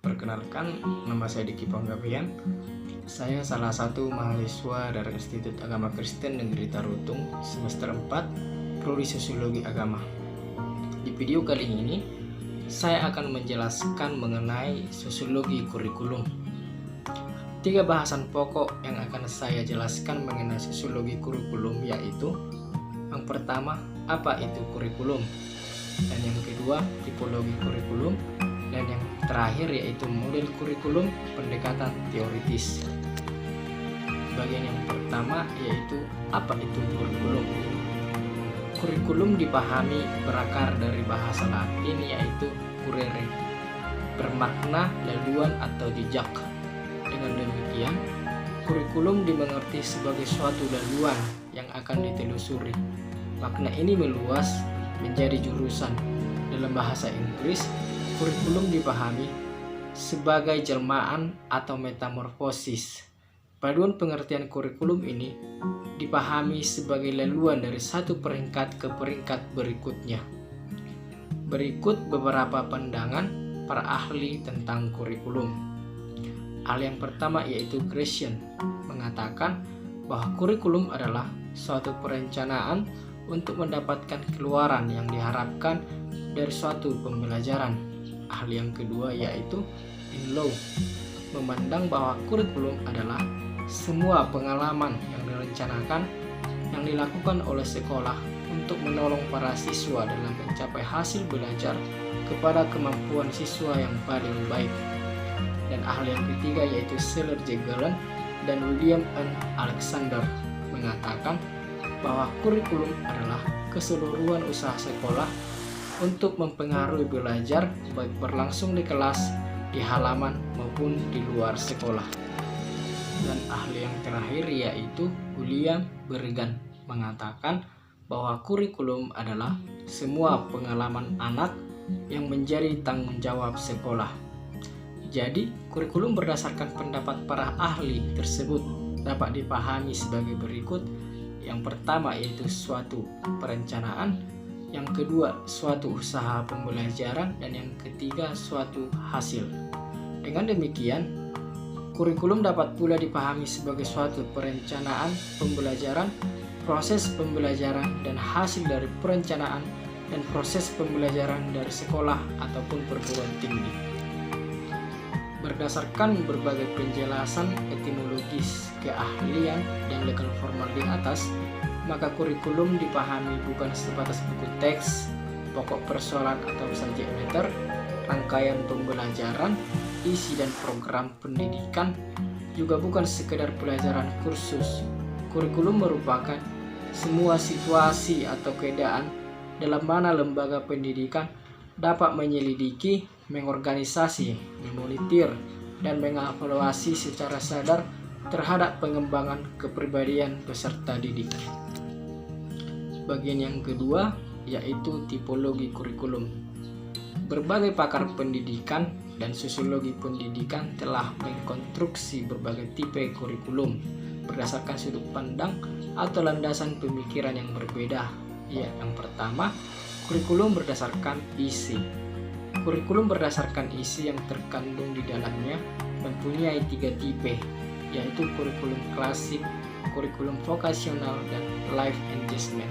Perkenalkan, nama saya Diki Panggabean. Saya salah satu mahasiswa dari Institut Agama Kristen Negeri Tarutung semester 4, Prodi Sosiologi Agama. Di video kali ini, saya akan menjelaskan mengenai sosiologi kurikulum. 3 bahasan pokok yang akan saya jelaskan mengenai sosiologi kurikulum yaitu: yang pertama, apa itu kurikulum? Dan yang kedua, tipologi kurikulum. Dan yang terakhir yaitu model kurikulum pendekatan teoritis. Bagian yang pertama yaitu apa itu kurikulum. Kurikulum dipahami berakar dari bahasa Latin yaitu currere, bermakna laluan atau jejak. Dengan demikian, kurikulum dimengerti sebagai suatu laluan yang akan ditelusuri. Makna ini meluas menjadi jurusan. Dalam bahasa Inggris, kurikulum dipahami sebagai jelmaan atau metamorfosis. Paduan pengertian kurikulum ini dipahami sebagai laluan dari satu peringkat ke peringkat berikutnya. Berikut beberapa pandangan para ahli tentang kurikulum. Ahli yang pertama yaitu Grecian mengatakan bahwa kurikulum adalah suatu perencanaan untuk mendapatkan keluaran yang diharapkan dari suatu pembelajaran. Ahli yang kedua yaitu Inlow memandang bahwa kurikulum adalah semua pengalaman yang direncanakan yang dilakukan oleh sekolah untuk menolong para siswa dalam mencapai hasil belajar kepada kemampuan siswa yang paling baik. Dan ahli yang ketiga yaitu Seller J. Gallen dan William N. Alexander mengatakan bahwa kurikulum adalah keseluruhan usaha sekolah untuk mempengaruhi belajar baik berlangsung di kelas, di halaman maupun di luar sekolah. Dan ahli yang terakhir yaitu William Berrigan mengatakan bahwa kurikulum adalah semua pengalaman anak yang menjadi tanggung jawab sekolah. Jadi, kurikulum berdasarkan pendapat para ahli tersebut dapat dipahami sebagai berikut. Yang pertama yaitu suatu perencanaan, yang kedua suatu usaha pembelajaran, dan yang ketiga suatu hasil. Dengan demikian, kurikulum dapat pula dipahami sebagai suatu perencanaan pembelajaran, proses pembelajaran dan hasil dari perencanaan dan proses pembelajaran dari sekolah ataupun perguruan tinggi. Berdasarkan berbagai penjelasan etimologis, keahlian, dan legal formal di atas, maka kurikulum dipahami bukan sebatas buku teks, pokok persoalan atau subjek matter, rangkaian pembelajaran, isi dan program pendidikan, juga bukan sekedar pelajaran kursus. Kurikulum merupakan semua situasi atau keadaan dalam mana lembaga pendidikan dapat menyelidiki, mengorganisasi, memonitor, dan mengevaluasi secara sadar terhadap pengembangan kepribadian peserta didik. Bagian yang kedua yaitu tipologi kurikulum. Berbagai pakar pendidikan dan sosiologi pendidikan telah mengkonstruksi berbagai tipe kurikulum berdasarkan sudut pandang atau landasan pemikiran yang berbeda. Yang pertama, kurikulum berdasarkan isi. Kurikulum berdasarkan isi yang terkandung di dalamnya mempunyai 3 tipe, yaitu kurikulum klasik, kurikulum vokasional, dan life engagement.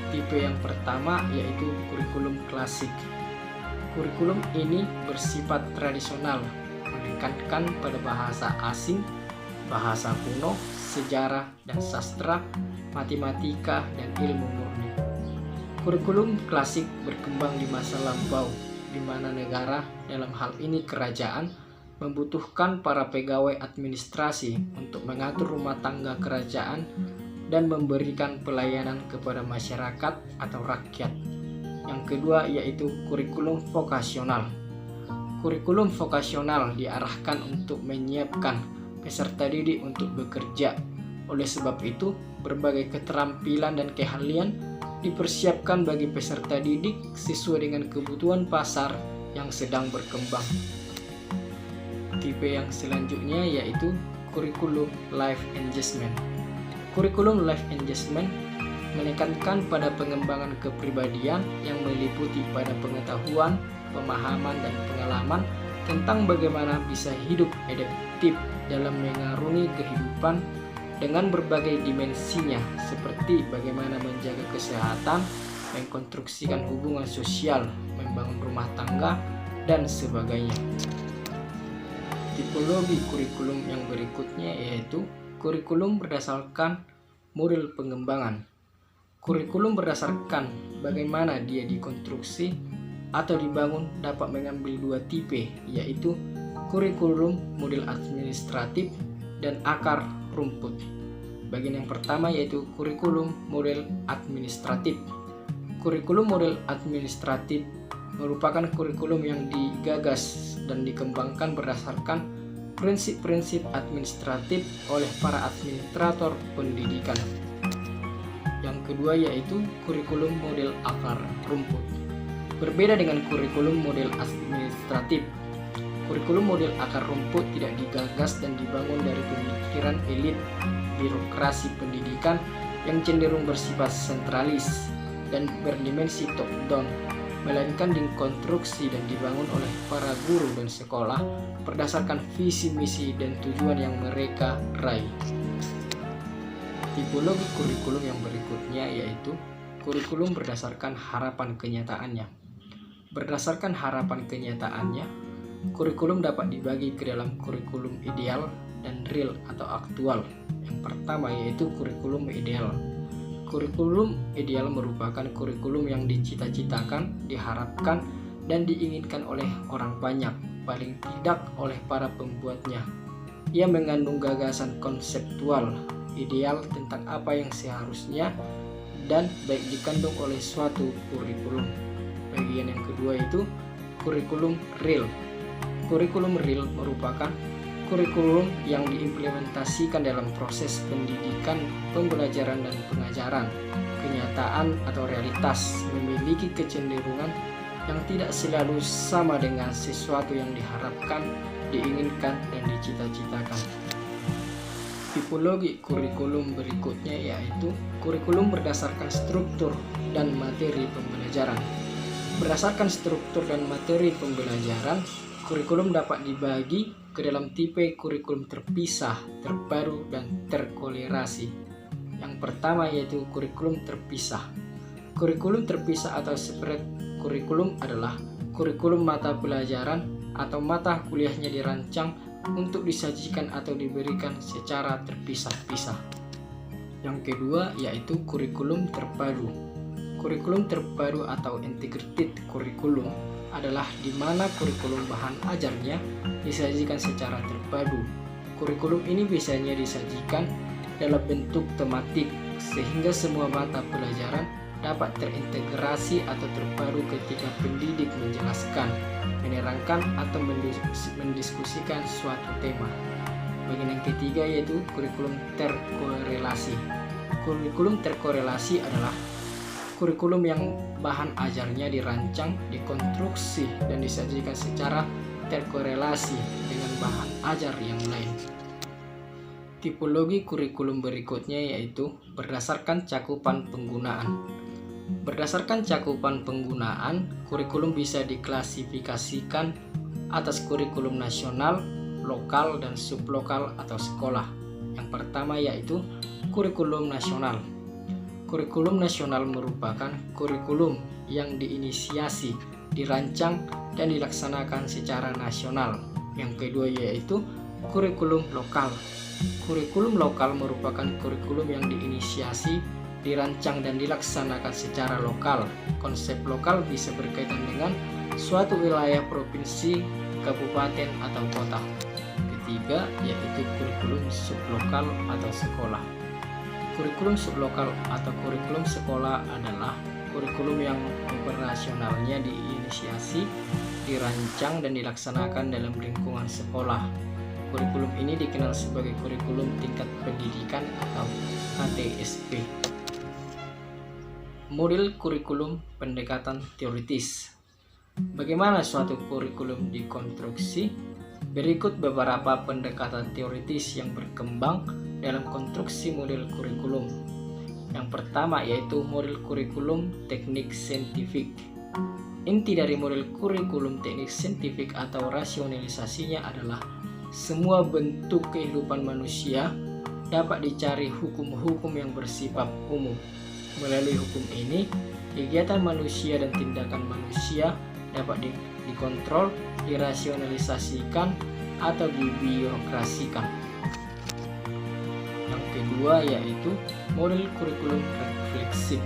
Tipe yang pertama yaitu kurikulum klasik. Kurikulum ini bersifat tradisional, menekankan pada bahasa asing, bahasa kuno, sejarah dan sastra, matematika, dan ilmu murni. Kurikulum klasik berkembang di masa lampau, di mana negara, dalam hal ini kerajaan, membutuhkan para pegawai administrasi untuk mengatur rumah tangga kerajaan dan memberikan pelayanan kepada masyarakat atau rakyat. Yang kedua yaitu kurikulum vokasional. Kurikulum vokasional diarahkan untuk menyiapkan peserta didik untuk bekerja. Oleh sebab itu, berbagai keterampilan dan keahlian dipersiapkan bagi peserta didik sesuai dengan kebutuhan pasar yang sedang berkembang. Tipe yang selanjutnya yaitu kurikulum life engagement. Kurikulum life engagement menekankan pada pengembangan kepribadian yang meliputi pada pengetahuan, pemahaman, dan pengalaman tentang bagaimana bisa hidup adaptif dalam mengarungi kehidupan dengan berbagai dimensinya, seperti bagaimana menjaga kesehatan, mengkonstruksikan hubungan sosial, membangun rumah tangga, dan sebagainya. Tipologi kurikulum yang berikutnya yaitu kurikulum berdasarkan model pengembangan. Kurikulum berdasarkan bagaimana dia dikonstruksi atau dibangun dapat mengambil dua tipe, yaitu kurikulum model administratif dan akar rumput. Bagian yang pertama yaitu kurikulum model administratif. Kurikulum model administratif merupakan kurikulum yang digagas dan dikembangkan berdasarkan prinsip-prinsip administratif oleh para administrator pendidikan. Yang kedua yaitu kurikulum model akar rumput. Berbeda dengan kurikulum model administratif, kurikulum model akar rumput tidak digagas dan dibangun dari pemikiran elit birokrasi pendidikan yang cenderung bersifat sentralis dan berdimensi top-down, melainkan dikonstruksi dan dibangun oleh para guru dan sekolah berdasarkan visi misi dan tujuan yang mereka raih. Tipologi kurikulum yang berikutnya yaitu kurikulum berdasarkan harapan kenyataannya. Berdasarkan harapan kenyataannya, kurikulum dapat dibagi ke dalam kurikulum ideal dan real atau aktual. Yang pertama yaitu kurikulum ideal. Kurikulum ideal merupakan kurikulum yang dicita-citakan, diharapkan, dan diinginkan oleh orang banyak, paling tidak oleh para pembuatnya. Ia mengandung gagasan konseptual ideal tentang apa yang seharusnya dan baik dikandung oleh suatu kurikulum. Bagian yang kedua itu kurikulum real. Kurikulum real merupakan kurikulum yang diimplementasikan dalam proses pendidikan, pembelajaran, dan pengajaran. Kenyataan atau realitas memiliki kecenderungan yang tidak selalu sama dengan sesuatu yang diharapkan, diinginkan, dan dicita-citakan. Tipologi kurikulum berikutnya yaitu kurikulum berdasarkan struktur dan materi pembelajaran. Berdasarkan struktur dan materi pembelajaran, kurikulum dapat dibagi ke dalam tipe kurikulum terpisah, terpadu, dan terkolerasi. Yang pertama yaitu kurikulum terpisah. Kurikulum terpisah atau separate kurikulum adalah kurikulum mata pelajaran atau mata kuliahnya dirancang untuk disajikan atau diberikan secara terpisah-pisah. Yang kedua yaitu kurikulum terpadu. Kurikulum terpadu atau integrated kurikulum adalah di mana kurikulum bahan ajarnya disajikan secara terpadu. Kurikulum ini biasanya disajikan dalam bentuk tematik sehingga semua mata pelajaran dapat terintegrasi atau terpadu ketika pendidik menjelaskan, menerangkan, atau mendiskusikan suatu tema. Bagian yang ketiga yaitu kurikulum terkorelasi. Kurikulum terkorelasi adalah kurikulum yang bahan ajarnya dirancang, dikonstruksi, dan disajikan secara terkorelasi dengan bahan ajar yang lain. Tipologi kurikulum berikutnya yaitu berdasarkan cakupan penggunaan. Berdasarkan cakupan penggunaan, kurikulum bisa diklasifikasikan atas kurikulum nasional, lokal, dan sublokal atau sekolah. Yang pertama yaitu kurikulum nasional. Kurikulum nasional merupakan kurikulum yang diinisiasi, dirancang, dan dilaksanakan secara nasional. Yang kedua yaitu kurikulum lokal. Kurikulum lokal merupakan kurikulum yang diinisiasi, dirancang, dan dilaksanakan secara lokal. Konsep lokal bisa berkaitan dengan suatu wilayah provinsi, kabupaten, atau kota. Ketiga yaitu kurikulum sublokal atau sekolah. Kurikulum sublokal atau kurikulum sekolah adalah kurikulum yang operasionalnya diinisiasi, dirancang, dan dilaksanakan dalam lingkungan sekolah. Kurikulum ini dikenal sebagai kurikulum tingkat pendidikan atau KTSP. Model kurikulum pendekatan teoritis. Bagaimana suatu kurikulum dikonstruksi? Berikut beberapa pendekatan teoritis yang berkembang dalam konstruksi model kurikulum. Yang pertama yaitu model kurikulum teknik saintifik. Inti dari model kurikulum teknik saintifik atau rasionalisasinya adalah semua bentuk kehidupan manusia dapat dicari hukum-hukum yang bersifat umum. Melalui hukum ini, kegiatan manusia dan tindakan manusia dapat dikontrol, dirasionalisasikan, atau dibirokrasikan. Yang kedua yaitu model kurikulum refleksif.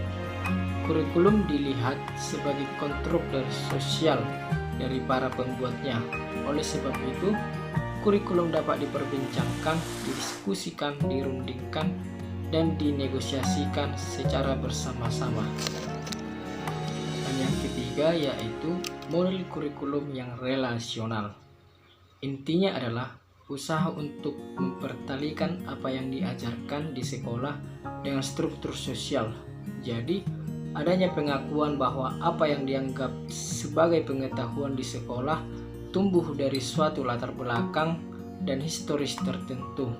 Kurikulum dilihat sebagai konstruk dari sosial dari para pembuatnya. Oleh sebab itu, kurikulum dapat diperbincangkan, didiskusikan, dirundingkan, dan dinegosiasikan secara bersama-sama. Dan yang ketiga yaitu model kurikulum yang relasional. Intinya adalah usaha untuk mempertalikan apa yang diajarkan di sekolah dengan struktur sosial. Jadi, adanya pengakuan bahwa apa yang dianggap sebagai pengetahuan di sekolah tumbuh dari suatu latar belakang dan historis tertentu.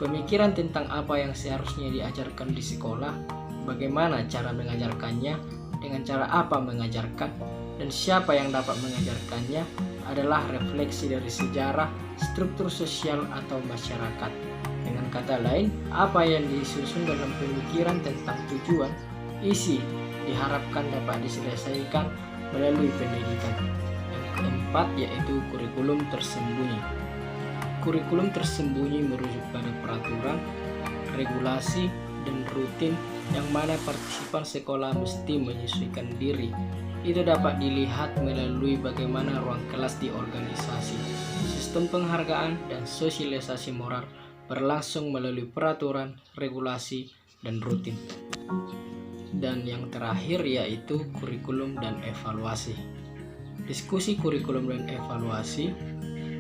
Pemikiran tentang apa yang seharusnya diajarkan di sekolah, bagaimana cara mengajarkannya, dengan cara apa mengajarkan, dan siapa yang dapat mengajarkannya adalah refleksi dari sejarah, struktur sosial atau masyarakat. Dengan kata lain, apa yang disusun dalam pemikiran tentang tujuan, isi diharapkan dapat diselesaikan melalui pendidikan. Yang keempat yaitu kurikulum tersembunyi. Kurikulum tersembunyi merujuk pada peraturan, regulasi, dan rutin yang mana partisipan sekolah mesti menyesuaikan diri. Itu dapat dilihat melalui bagaimana ruang kelas diorganisasi, sistem penghargaan, dan sosialisasi moral berlangsung melalui peraturan, regulasi, dan rutin. Dan yang terakhir yaitu kurikulum dan evaluasi. Diskusi kurikulum dan evaluasi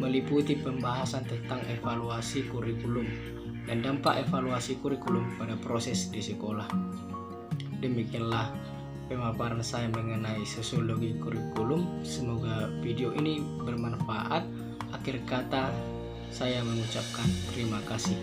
meliputi pembahasan tentang evaluasi kurikulum dan dampak evaluasi kurikulum pada proses di sekolah. Demikianlah pemaparan saya mengenai sosiologi kurikulum. Semoga video ini bermanfaat. Akhir kata saya mengucapkan terima kasih.